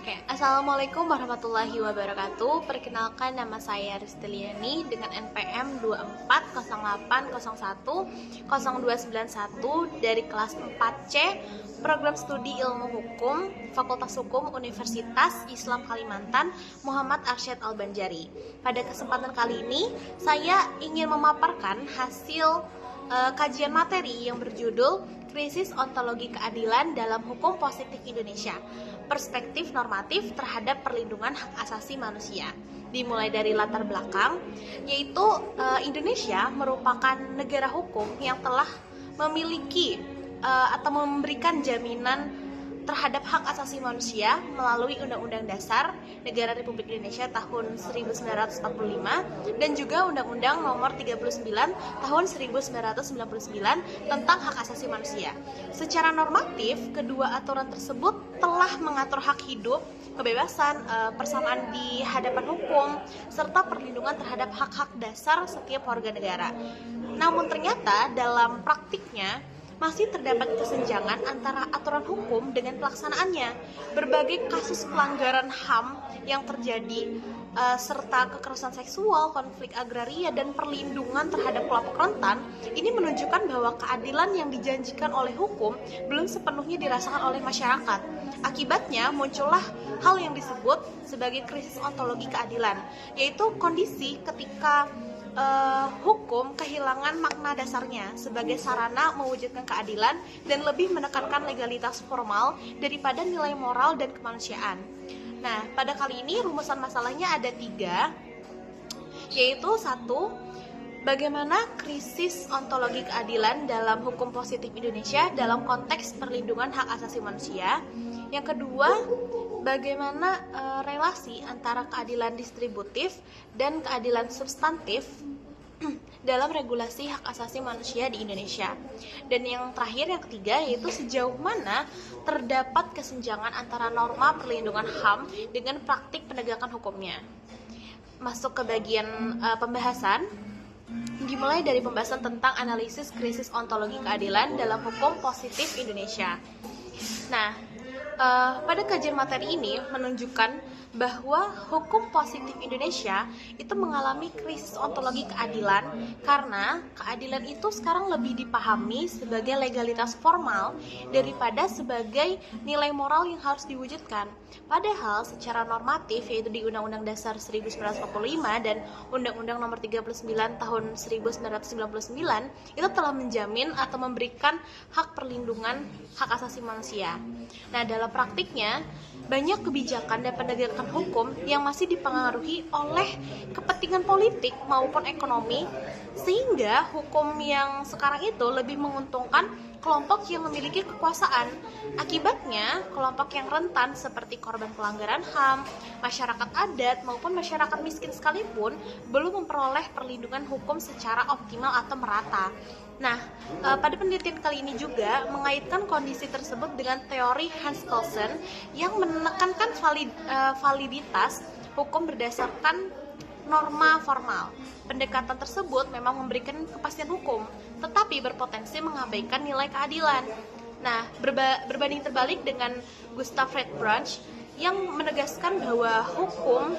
Assalamualaikum warahmatullahi wabarakatuh. Perkenalkan, nama saya Ristiliani dengan NPM 2408010291 dari kelas 4C Program Studi Ilmu Hukum Fakultas Hukum Universitas Islam Kalimantan Muhammad Arsyad Al-Banjari. Pada kesempatan kali ini saya ingin memaparkan hasil kajian materi yang berjudul Krisis Ontologi Keadilan dalam Hukum Positif Indonesia, Perspektif Normatif terhadap Perlindungan Hak Asasi Manusia. Dimulai dari latar belakang, yaitu Indonesia merupakan negara hukum yang telah memiliki atau memberikan jaminan terhadap hak asasi manusia melalui Undang-Undang Dasar Negara Republik Indonesia tahun 1945 dan juga Undang-Undang Nomor 39 tahun 1999 tentang hak asasi manusia. Secara normatif, kedua aturan tersebut telah mengatur hak hidup, kebebasan, persamaan di hadapan hukum, serta perlindungan terhadap hak-hak dasar setiap warga negara. Namun ternyata dalam praktiknya masih terdapat kesenjangan antara aturan hukum dengan pelaksanaannya. Berbagai kasus pelanggaran HAM yang terjadi serta kekerasan seksual, konflik agraria, dan perlindungan terhadap kelompok rentan ini menunjukkan bahwa keadilan yang dijanjikan oleh hukum belum sepenuhnya dirasakan oleh masyarakat. Akibatnya muncullah hal yang disebut sebagai krisis ontologi keadilan, yaitu kondisi ketika hukum kehilangan makna dasarnya sebagai sarana mewujudkan keadilan dan lebih menekankan legalitas formal daripada nilai moral dan kemanusiaan. Nah, pada kali ini rumusan masalahnya ada 3, yaitu 1. Bagaimana krisis ontologi keadilan dalam hukum positif Indonesia dalam konteks perlindungan hak asasi manusia. Yang kedua, bagaimana relasi antara keadilan distributif dan keadilan substantif dalam regulasi hak asasi manusia di Indonesia. Dan yang terakhir, yang ketiga, yaitu sejauh mana terdapat kesenjangan antara norma perlindungan HAM dengan praktik penegakan hukumnya. Masuk ke bagian pembahasan. Dimulai dari pembahasan tentang analisis krisis ontologi keadilan dalam hukum positif Indonesia. Nah, pada kajian materi ini menunjukkan bahwa hukum positif Indonesia itu mengalami krisis ontologi keadilan karena keadilan itu sekarang lebih dipahami sebagai legalitas formal daripada sebagai nilai moral yang harus diwujudkan. Padahal secara normatif, yaitu di Undang-Undang Dasar 1945 dan Undang-Undang Nomor 39 tahun 1999 itu telah menjamin atau memberikan hak perlindungan hak asasi manusia. Nah, dalam praktiknya banyak kebijakan dan penegakan hukum yang masih dipengaruhi oleh kepentingan politik maupun ekonomi, sehingga hukum yang sekarang itu lebih menguntungkan kelompok yang memiliki kekuasaan. Akibatnya, kelompok yang rentan seperti korban pelanggaran HAM, masyarakat adat maupun masyarakat miskin sekalipun belum memperoleh perlindungan hukum secara optimal atau merata. Nah, pada penelitian kali ini juga mengaitkan kondisi tersebut dengan teori Hans Kelsen yang menekankan validitas hukum berdasarkan norma formal. Pendekatan tersebut memang memberikan kepastian hukum, tetapi berpotensi mengabaikan nilai keadilan. Nah, berbanding terbalik dengan Gustav Friedrich yang menegaskan bahwa hukum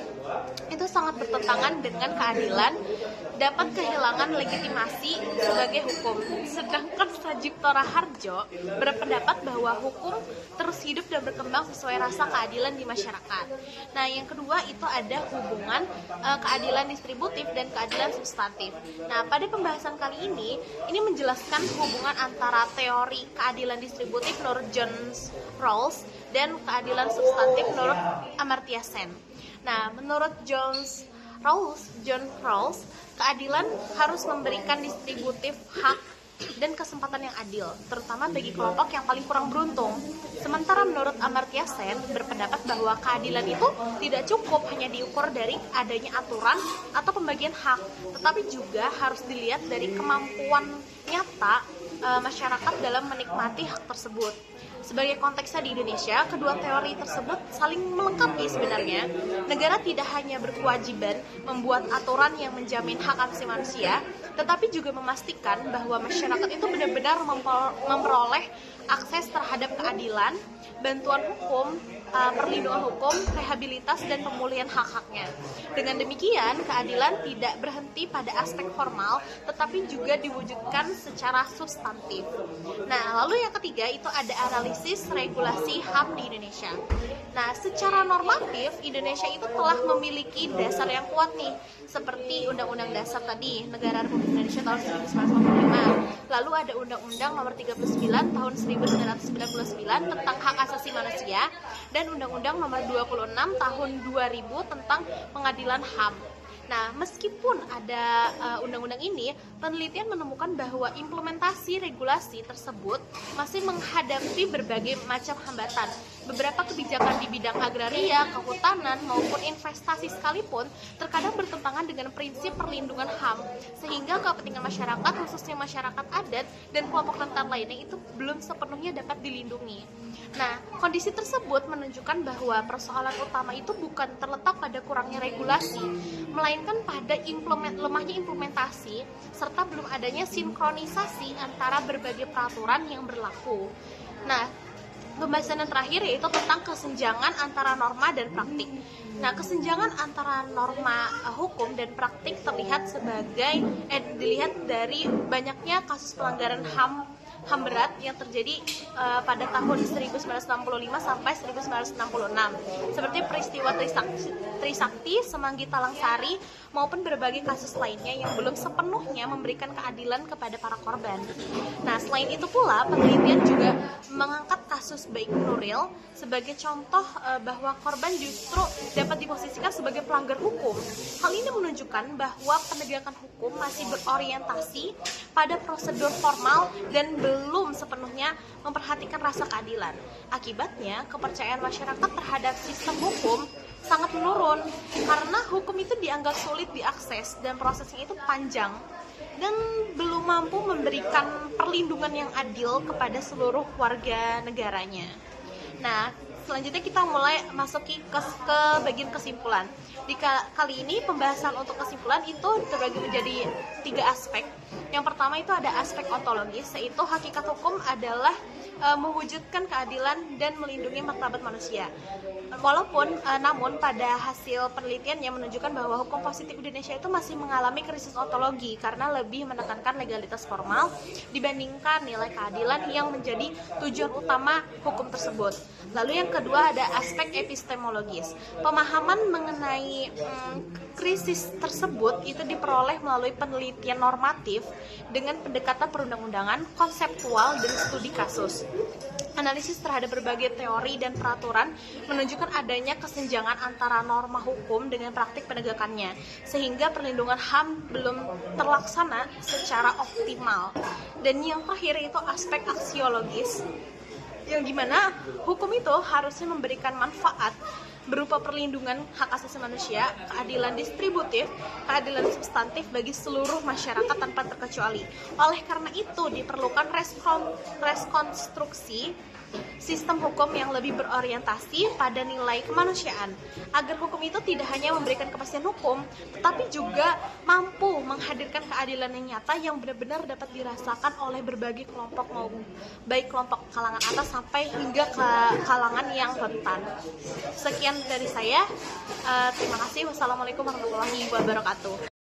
itu sangat bertentangan dengan keadilan, dapat kehilangan legitimasi sebagai hukum. Sedangkan Sajipto Raharjo berpendapat bahwa hukum terus hidup dan berkembang sesuai rasa keadilan di masyarakat. Nah, yang kedua itu ada hubungan keadilan distributif dan keadilan substantif. Nah, pada pembahasan kali ini menjelaskan hubungan antara teori keadilan distributif menurut John Rawls dan keadilan substantif menurut Amartya Sen. Nah, menurut John Rawls, keadilan harus memberikan distributif hak dan kesempatan yang adil, terutama bagi kelompok yang paling kurang beruntung. Sementara menurut Amartya Sen berpendapat bahwa keadilan itu tidak cukup hanya diukur dari adanya aturan atau pembagian hak, tetapi juga harus dilihat dari kemampuan nyata masyarakat dalam menikmati hak tersebut. Sebagai konteksnya di Indonesia, kedua teori tersebut saling melengkapi sebenarnya. Negara tidak hanya berkewajiban membuat aturan yang menjamin hak asasi manusia, tetapi juga memastikan bahwa masyarakat itu benar-benar memperoleh akses terhadap keadilan, bantuan hukum, perlindungan hukum, rehabilitas, dan pemulihan hak-haknya. Dengan demikian, keadilan tidak berhenti pada aspek formal, tetapi juga diwujudkan secara substantif. Nah, lalu yang ketiga itu ada analisis regulasi HAM di Indonesia. Nah, secara normatif, Indonesia itu telah memiliki dasar yang kuat nih, seperti Undang-Undang Dasar tadi, Negara Republik Indonesia tahun 1945. Lalu ada Undang-Undang Nomor 39 tahun 1999 tentang hak asasi manusia, dan Undang-Undang Nomor 26 tahun 2000 tentang pengadilan HAM. Nah, meskipun ada undang-undang ini, penelitian menemukan bahwa implementasi regulasi tersebut masih menghadapi berbagai macam hambatan. Beberapa kebijakan di bidang agraria, kehutanan, maupun investasi sekalipun terkadang bertentangan dengan prinsip perlindungan HAM, sehingga kepentingan masyarakat, khususnya masyarakat adat dan kelompok rentan lainnya itu belum sepenuhnya dapat dilindungi. Nah, kondisi tersebut menunjukkan bahwa persoalan utama itu bukan terletak pada kurangnya regulasi, melainkan pada lemahnya implementasi serta belum adanya sinkronisasi antara berbagai peraturan yang berlaku. Nah, pembahasan yang terakhir yaitu tentang kesenjangan antara norma dan praktik. Nah, kesenjangan antara norma hukum dan praktik dilihat dari banyaknya kasus pelanggaran HAM berat yang terjadi pada tahun 1965 sampai 1966, seperti peristiwa Trisakti, Semanggi Talangsari, maupun berbagai kasus lainnya yang belum sepenuhnya memberikan keadilan kepada para korban. Nah, selain itu pula, penelitian juga mengangkat kasus Baik Nuril sebagai contoh bahwa korban justru dapat diposisikan sebagai pelanggar hukum. Hal ini menunjukkan bahwa penegakan hukum masih berorientasi pada prosedur formal dan belum sepenuhnya memperhatikan rasa keadilan. Akibatnya, kepercayaan masyarakat terhadap sistem hukum sangat menurun karena hukum itu dianggap sulit diakses dan prosesnya itu panjang dan belum mampu memberikan perlindungan yang adil kepada seluruh warga negaranya. Nah, selanjutnya kita mulai masuki ke bagian kesimpulan. Di kali ini pembahasan untuk kesimpulan itu terbagi menjadi 3 aspek. Yang pertama itu ada aspek ontologis, yaitu hakikat hukum adalah mewujudkan keadilan dan melindungi martabat manusia. Namun pada hasil penelitian yang menunjukkan bahwa hukum positif Indonesia itu masih mengalami krisis ontologi karena lebih menekankan legalitas formal dibandingkan nilai keadilan yang menjadi tujuan utama hukum tersebut. Lalu yang kedua ada aspek epistemologis. Pemahaman mengenai krisis tersebut itu diperoleh melalui penelitian normatif dengan pendekatan perundang-undangan, konseptual, dan studi kasus. Analisis terhadap berbagai teori dan peraturan menunjukkan adanya kesenjangan antara norma hukum dengan praktik penegakannya, sehingga perlindungan HAM belum terlaksana secara optimal. Dan yang terakhir itu aspek aksiologis, yang dimana hukum itu harusnya memberikan manfaat berupa perlindungan hak asasi manusia, keadilan distributif, keadilan substantif bagi seluruh masyarakat tanpa terkecuali. Oleh karena itu diperlukan rekonstruksi sistem hukum yang lebih berorientasi pada nilai kemanusiaan, agar hukum itu tidak hanya memberikan kepastian hukum, tetapi juga mampu menghadirkan keadilan yang nyata yang benar-benar dapat dirasakan oleh berbagai kelompok, baik kelompok kalangan atas sampai hingga ke kalangan yang rentan. Sekian dari saya, terima kasih. Wassalamualaikum warahmatullahi wabarakatuh.